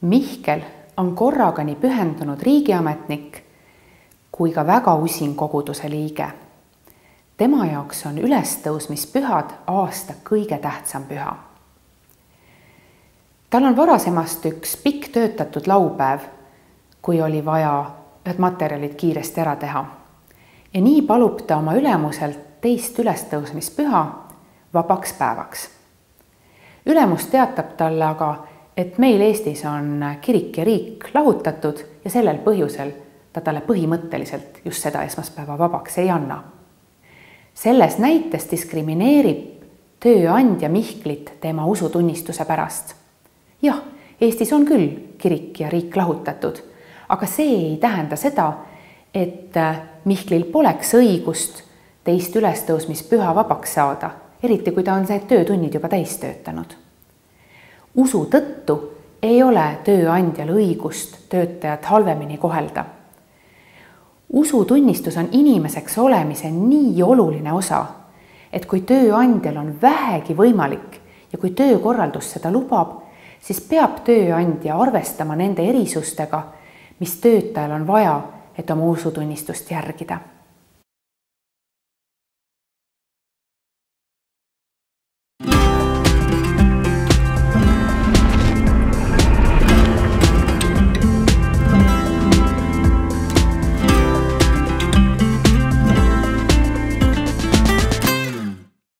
Mihkel on korraga nii pühendunud riigiametnik kui ka väga usin koguduse liige. Tema jaoks on ülestõusmispühad aasta kõige tähtsam püha. Tal on varasemast üks pikk töötatud laupäev, kui oli vaja ühed materjalid kiiresti ära teha. Ja nii palub ta oma ülemuselt teist ülestõusmispüha vabaks päevaks. Ülemus teatab talle aga, et meil Eestis on kirik ja riik lahutatud ja sellel põhjusel ta talle põhimõtteliselt just seda esmaspäeva vabaks ei anna. Selles näites diskrimineerib tööandja Mihklit tema usutunnistuse pärast. Jah, Eestis on küll kirik ja riik lahutatud, aga see ei tähenda seda, et Mihklil poleks õigust teist ülestõusmispüha vabaks saada, eriti kui ta on see töötunnid juba täis töötanud. Usu tõttu ei ole tööandjal õigust töötajat halvemini kohelda. Usutunnistus on inimeseks olemise nii oluline osa, et kui tööandjal on vähegi võimalik ja kui töökorraldus seda lubab, siis peab tööandja arvestama nende erisustega, mis töötajal on vaja, et oma usutunnistust järgida.